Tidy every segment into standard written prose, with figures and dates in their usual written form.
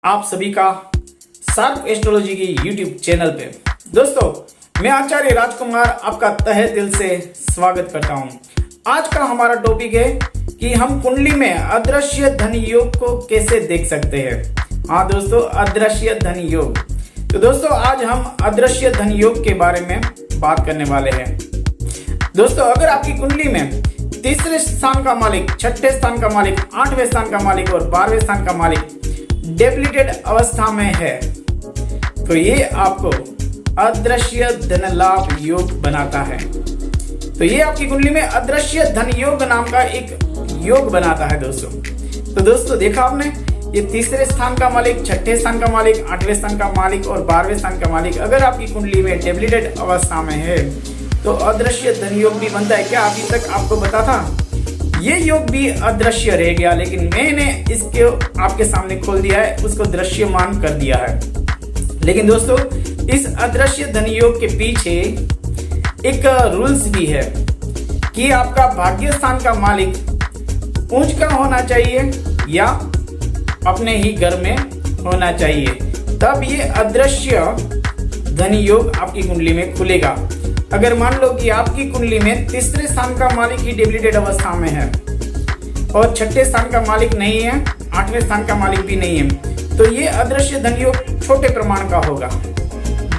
आप सभी का शार्प एस्ट्रोलॉजी की यूट्यूब चैनल पे। दोस्तों, मैं आचार्य राजकुमार आपका तहे दिल से स्वागत करता हूं। आज का हमारा टॉपिक है कि हम कुंडली में अदृश्य धन योग को कैसे देख सकते हैं। हाँ दोस्तों, अदृश्य धन योग। तो दोस्तों, आज हम अदृश्य धन योग के बारे में बात करने वाले हैं। दोस्तों, अगर आपकी कुंडली में तीसरे स्थान का मालिक, छठे स्थान का मालिक, 8वें स्थान का मालिक और 12वें स्थान का मालिक डेबिलिटेड अवस्था में है तो ये आपको अदृश्य धन लाभ योग बनाता है। तो ये आपकी कुंडली में अदृश्य धन योग नाम का एक योग बनाता है दोस्तों। तो दोस्तों, देखा आपने, ये तीसरे स्थान का मालिक, छठे स्थान का मालिक, 8वें स्थान का मालिक और 12वें स्थान का मालिक अगर आपकी कुंडली में डेबिलिटेड अवस्था में है तो अदृश्य धन योग भी बनता है। क्या अभी तक आपको पता था? ये योग भी अदृश्य रह गया, लेकिन मैंने इसके आपके सामने खोल दिया है, उसको दृश्यमान कर दिया है। लेकिन दोस्तों, इस अदृश्य धन योग के पीछे एक रूल्स भी है कि आपका भाग्य स्थान का मालिक ऊंच का होना चाहिए या अपने ही घर में होना चाहिए, तब ये अदृश्य धन योग आपकी कुंडली में खुलेगा। अगर मान लो कि आपकी कुंडली में तीसरे स्थान का मालिक ही डेबिलिटेड अवस्था में है और छठे स्थान का मालिक नहीं है, 8वें स्थान का मालिक भी नहीं है, तो ये अदृश्य धन योग छोटे प्रमाण का होगा,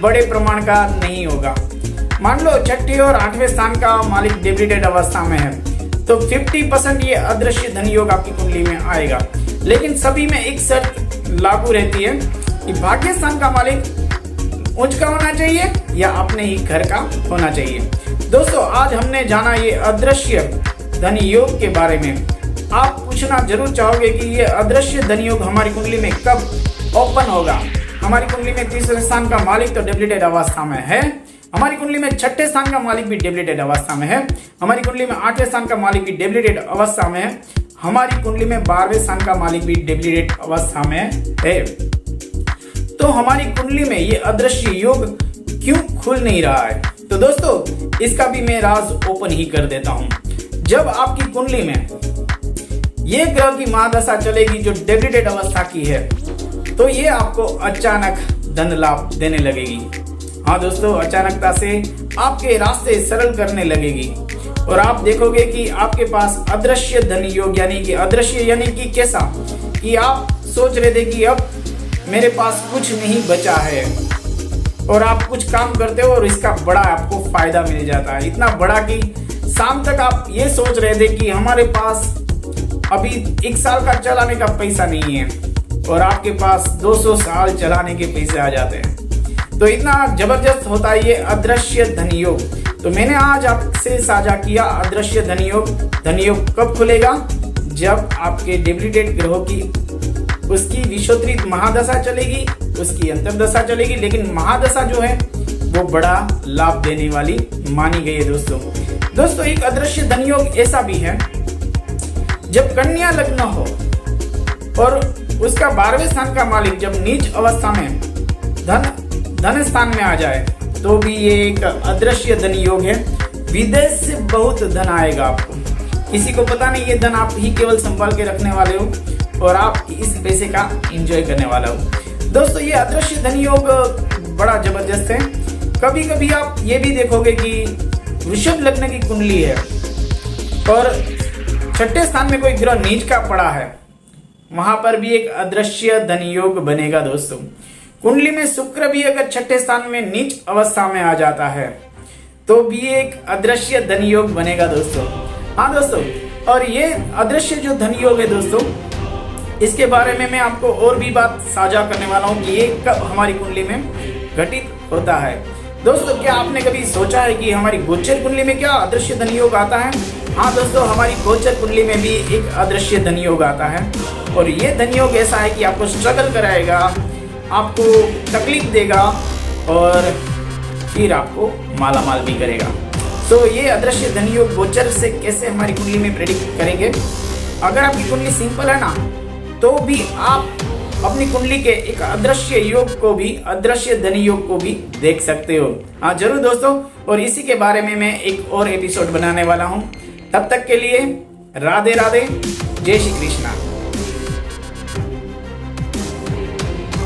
बड़े प्रमाण का नहीं होगा। मान लो छठे और 8वें स्थान का मालिक डेबिलिटेड अवस्था में है तो 50% ये अदृश्य धन योग आपकी कुंडली में आएगा। लेकिन सभी में एक शर्त लागू रहती है कि भाग्य स्थान का मालिक उच्च का होना चाहिए या अपने ही घर का होना चाहिए। दोस्तों, आज हमने जाना ये अदृश्य धन योग के बारे में। आप पूछना जरूर चाहोगे कि ये अदृश्य धन योग हमारी कुंडली में कब ओपन होगा। हमारी कुंडली में तीसरे स्थान का मालिक तो डेबिलिटेड अवस्था में है, हमारी कुंडली में छठे स्थान का मालिक भी डेबिलिटेड अवस्था में है, हमारी कुंडली में 8वें स्थान का मालिक भी डेबिलिटेड अवस्था में है, हमारी कुंडली में 12वें स्थान का मालिक भी डेबिलिटेड अवस्था में है। तो हमारी कुंडली में ये अदृश्य योग क्यों खुल नहीं रहा है? तो दोस्तों, इसका भी मैं राज ओपन ही कर देता हूं। जब आपकी कुंडली में ये ग्रह की महादशा चलेगी जो डेबिलिटेड अवस्था की है तो ये आपको अचानक धन लाभ देने लगेगी। हाँ दोस्तों, अचानकता से आपके रास्ते सरल करने लगेगी और आप देखोगे कि आपके पास अदृश्य धन योग यानी कि अदृश्य यानी कि कैसा कि आप सोच रहे थे कि अब मेरे पास कुछ नहीं बचा है और आप कुछ काम करते हो और इसका बड़ा आपको फायदा मिल जाता है, इतना बड़ा कि शाम तक आप ये सोच रहे थे कि हमारे पास अभी 1 साल का चलाने का पैसा नहीं है और आपके पास 200 साल चलाने के पैसे आ जाते हैं। तो इतना जबरदस्त होता है ये अदृश्य धन योग। तो मैंने आज आपसे साझा किया अदृश्य धन योग। धन योग कब खुलेगा? जब आपके डेबिलिटेड ग्रहों की उसकी विषोत्तरित महादशा चलेगी, उसकी अंतर्दशा चलेगी, लेकिन महादशा जो है वो बड़ा लाभ देने वाली मानी गई है दोस्तों। एक अदृश्य धन योग ऐसा भी है जब कन्या लग्न हो और उसका 12वें स्थान का मालिक जब नीच अवस्था में धन स्थान में आ जाए तो भी ये एक अदृश्य धन योग है। विदेश से बहुत धन आएगा आपको, किसी को पता नहीं, ये धन आप ही केवल संभाल के रखने वाले हो और आप इस पैसे का एंजॉय करने वाला हो। दोस्तों, ये अदृश्य धन योग बड़ा जबरदस्त है। कभी कभी आप ये भी देखोगे कि वृषभ लग्न की कुंडली है और छठे स्थान में कोई ग्रह नीच का पड़ा है, वहां पर भी एक अदृश्य धन योग बनेगा दोस्तों। कुंडली में शुक्र भी अगर छठे स्थान में नीच अवस्था में आ जाता है तो भी एक अदृश्य धन योग बनेगा दोस्तों। हाँ दोस्तों, और ये अदृश्य जो धन योग है दोस्तों, इसके बारे में मैं आपको और भी बात साझा करने वाला हूँ कि ये कब हमारी कुंडली में घटित होता है। दोस्तों, क्या आपने कभी सोचा है कि हमारी गोचर कुंडली में क्या अदृश्य धन योग आता है? हाँ दोस्तों, हमारी गोचर कुंडली में भी एक अदृश्य धन योग आता है और ये धन योग ऐसा है कि आपको स्ट्रगल कराएगा, आपको तकलीफ देगा और फिर आपको मालामाल भी करेगा। तो ये अदृश्य धन योग गोचर से कैसे हमारी कुंडली में प्रेडिक्ट करेंगे? अगर आपकी कुंडली सिंपल है ना तो भी आप अपनी कुंडली के एक अदृश्य योग को भी, अदृश्य धन योग को भी देख सकते हो। हाँ जरूर दोस्तों, और इसी के बारे में मैं एक और एपिसोड बनाने वाला हूँ। तब तक के लिए राधे राधे, जय श्री कृष्णा।